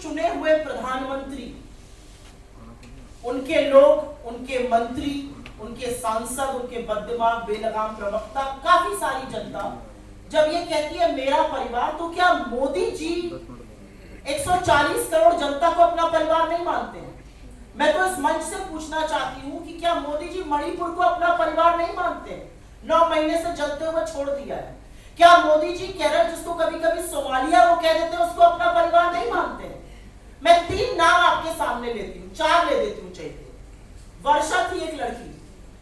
चुने हुए प्रधानमंत्री, उनके लोग, उनके मंत्री, उनके सांसद, उनके बददिमाग बेलगाम प्रवक्ता, काफी सारी जनता जब ये कहती है मेरा परिवार, तो क्या मोदी जी 140 करोड़ जनता को अपना परिवार नहीं मानते हैं? मैं तो इस मंच से पूछना चाहती हूं कि क्या मोदी जी मणिपुर को अपना परिवार नहीं मानते हैं? 9 महीने से जलते हुए छोड़ दिया है। क्या मोदी जी केरल, जिसको कभी कभी सोमालिया वो कह देते हैं, उसको अपना परिवार नहीं मानते हैं? मैं 3 नाम आपके सामने लेती हूँ, 4 ले देती हूँ चाहिए। वर्षा थी एक लड़की,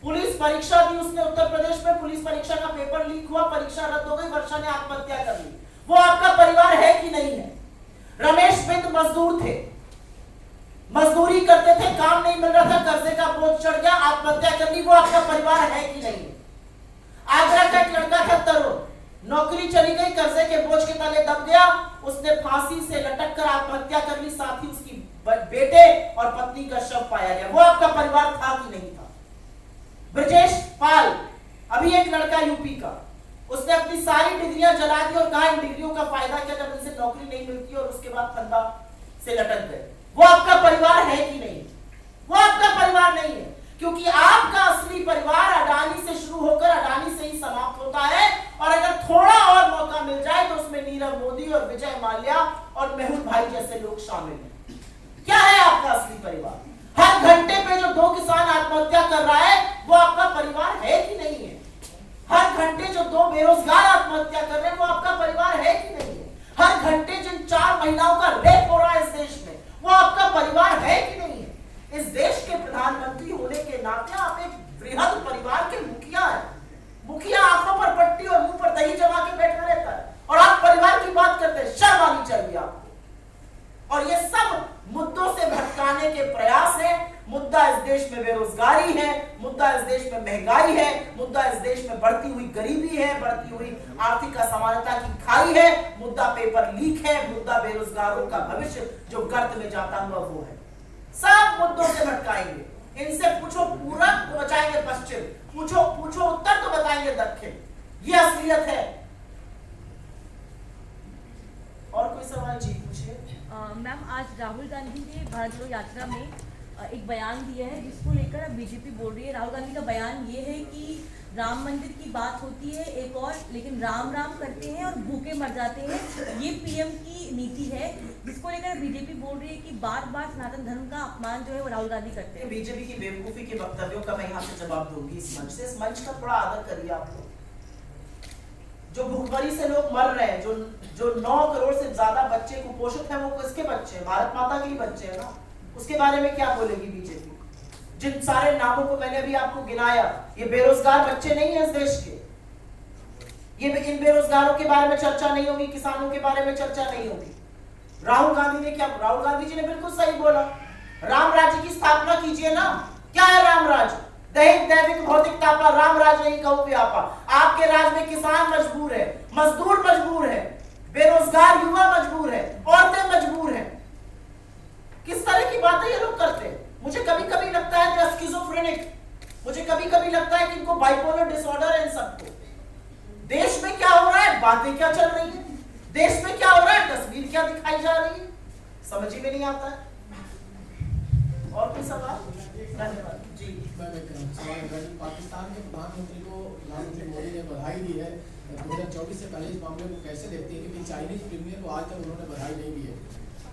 पुलिस परीक्षा दी उसने, उत्तर प्रदेश में पुलिस परीक्षा का पेपर लीक हुआ, परीक्षा रद्द हो गई, वर्षा ने आत्महत्या कर ली। वो आपका परिवार है कि नहीं है? रमेश बिंद मजदूर थे, मजदूरी करते थे, काम नहीं मिल रहा था, कर्जे का बोझ चढ़ गया, आत्महत्या कर ली। वो आपका परिवार है कि नहीं है? आगरा का एक लड़का था तरुण, नौकरी चली गई, कर्जे के बोझ के तले दब गया, उसने फांसी से लटक कर आत्महत्या कर ली, साथ ही उसकी बेटे और पत्नी का शव पाया गया। वो आपका परिवार था कि नहीं था? ब्रजेश पाल, अभी एक लड़का यूपी का, उसने अपनी सारी डिग्रियां जला दी और कहा इन डिग्रियों का फायदा क्या जब इनसे नौकरी नहीं मिलती, और उसके बाद फंदा से लटक गए। वो आपका परिवार है कि नहीं? वो आपका परिवार नहीं है, क्योंकि आपका असली परिवार अडानी से शुरू होकर अडानी से ही समाप्त होता है, और अगर थोड़ा और मौका मिल जाए तो उसमें नीरव मोदी और विजय माल्या और मेहुल भाई जैसे लोग शामिल हैं। क्या है आपका असली परिवार? हर घंटे पे जो 2 किसान आत्महत्या कर रहा है, वो आपका परिवार है कि नहीं है? हर घंटे जो 2 बेरोजगार आत्महत्या कर रहे हैं, वो आपका परिवार है कि नहीं है? हर घंटे जिन 4 महिलाओं का रेप हो रहा है इस देश में, वो आपका परिवार है कि नहीं है? इस देश के प्रधानमंत्री होने के नाते आप एक वृहद परिवार के मुखिया हैं। मुखिया आंखों पर पट्टी और मुंह पर दही जमा के बैठा रहता है, और आप परिवार की बात करते हैं। शर्म आनी चाहिए आपको। और ये सब मुद्दों से भटकाने के प्रयास है। मुद्दा इस देश में बेरोजगारी है, मुद्दा इस देश में महंगाई है, मुद्दा इस देश में बढ़ती हुई गरीबी है, बढ़ती हुई आर्थिक असमानता की खाई है, मुद्दा पेपर लीक है, मुद्दा बेरोजगारों का भविष्य जो गर्त में जाता हुआ वो है। सब मुद्दों से भटकाएंगे। इनसे पूछो पूरब तो बचाएंगे पश्चिम, पूछो उत्तर तो बताएंगे दक्षिण। ये असलियत है। और कोई सवाल? जी पूछिए। मैम, आज राहुल गांधी ने भारत जोड़ो यात्रा में एक बयान दिया है जिसको लेकर बीजेपी बोल रही है। राहुल गांधी का बयान ये है कि राम मंदिर की बात होती है एक और, लेकिन राम राम करते हैं और भूखे मर जाते हैं, ये पीएम की नीति है, जिसको लेकर बीजेपी बोल रही है कि बार बार सनातन धर्म का अपमान जो है वो राहुल गांधी करते हैं। बीजेपी की बेवकूफी के वक्तव्यों का मैं यहाँ से जवाब दूंगी इस मंच से। इस मंच का थोड़ा आदर करिए आप लोग। जो भूखमरी से लोग मर रहे हैं, जो 9 करोड़ से ज्यादा बच्चे कुपोषित हैं, वो किसके बच्चे हैं? भारत माता के ही बच्चे हैं ना। उसके बारे में क्या बोलेगी बीजेपी? जिन सारे नामों को मैंने अभी आपको गिनाया, ये बेरोजगार बच्चे नहीं है इस देश के। ये इन बेरोजगारों के बारे में चर्चा नहीं होगी, किसानों के बारे में चर्चा नहीं होगी। राहुल गांधी ने क्या? राहुल गांधी जी ने बिल्कुल सही बोला, राम राज्य की स्थापना कीजिए ना। क्या है राम राज्य? दैहिक दैविक भौतिक तापा, राम राज नहीं कहूं व्यापा। आपके राज में किसान मजबूर है, मजदूर मजबूर है, बेरोजगार युवा मजबूर है, औरतें मजबूर हैं। किस तरह की बातें ये लोग करते हैं? मुझे कभी कभी लगता है कि स्किज़ोफ्रेनिक, मुझे कभी कभी लगता है कि इनको बाइपोलर डिसऑर्डर है इन सबको। देश में क्या हो रहा है, बातें क्या चल रही है, देश में क्या हो रहा है, तस्वीर क्या दिखाई जा रही है, समझ ही में नहीं आता है। और कोई सवाल? धन्यवाद जी। पाकिस्तान के प्रधानमंत्री को प्रधानमंत्री मोदी ने बधाई दी है 2024 से पहले। इस मामले को कैसे देखते हैं? क्योंकि चाइनीज प्रीमियर को आज तक उन्होंने बधाई नहीं दी है,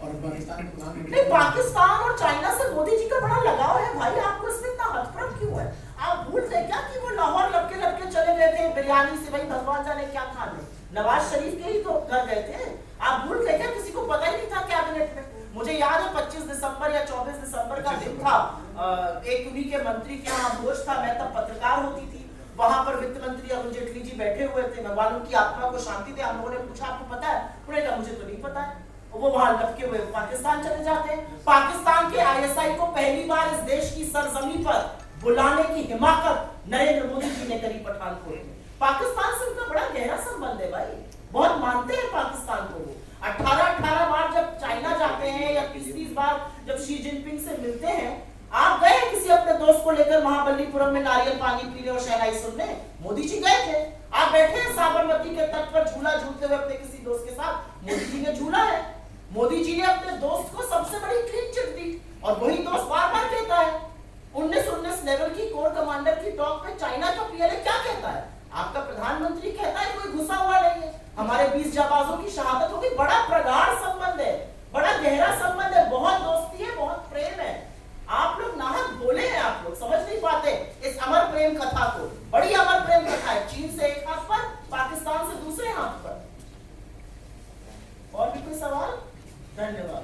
और पाकिस्तान के प्रधानमंत्री, पाकिस्तान और चाइना से मोदी जी का बड़ा लगाव है भाई। आपको इसमें इतना हथप्रम क्यों है? आप भूल गए क्या कि वो लाहौर लपके लपके चले गए थे बिरयानी से, भाई भगवान जाने क्या खाने, नवाज शरीफ के ही तो घर गए थे। आप भूल गए क्या? किसी को पता ही नहीं था कैबिनेट में। मुझे याद है 25 दिसंबर या 24 दिसंबर का दिन था, एक उन्हीं के मंत्री के यहाँ भोज था, मैं तब पत्रकार होती थी। वहां पर वित्त मंत्री अरुण जेटली जी बैठे हुए थे। भगवान उनकी आत्मा को शांति दे। हम लोगों ने पूछा आपको पता है? उन्होंने कहा मुझे तो नहीं पता है। वो वहां लपके हुए पाकिस्तान चले जाते हैं। पाकिस्तान के आईएसआई को पहली बार इस देश की सरजमी पर बुलाने की हिमाकत नरेंद्र मोदी जी ने करी पठानकोट में। पाकिस्तान से उनका बड़ा गहरा संबंध है भाई, बहुत मानते हैं पाकिस्तान को। वो 18 बार जब चाइना जाते हैं या 30 बार जब शी जिनपिंग से मिलते हैं। आप गए किसी अपने दोस्त को लेकर महाबलीपुरम में नारियल पानी पीने और शहनाई सुनने? मोदी जी गए थे। आप बैठे हैं साबरमती के तट पर झूला झूलते हुए अपने किसी दोस्त के साथ, मोदी जी ने झूला है। मोदी जी ने अपने दोस्त को सबसे बड़ी क्लीन चिट दी और वही दोस्त बार बार कहता है 1919 लेवल की कोर कमांडर की टॉक पे चाइना का पीएलए क्या कहता है? आपका प्रधानमंत्री कहता है कोई घुसा हुआ नहीं है, हमारे 20 जाबाजों की शहादत होगी। बड़ा प्रगाढ़ संबंध है, बड़ा गहरा संबंध है, बहुत दोस्ती है, बहुत प्रेम है। आप लोग नाहक बोले हैं, आप लोग समझ नहीं पाते इस अमर प्रेम कथा को। बड़ी अमर प्रेम कथा है, चीन से एक हाथ पर, पाकिस्तान से दूसरे हाथ पर। और भी कोई सवाल? धन्यवाद।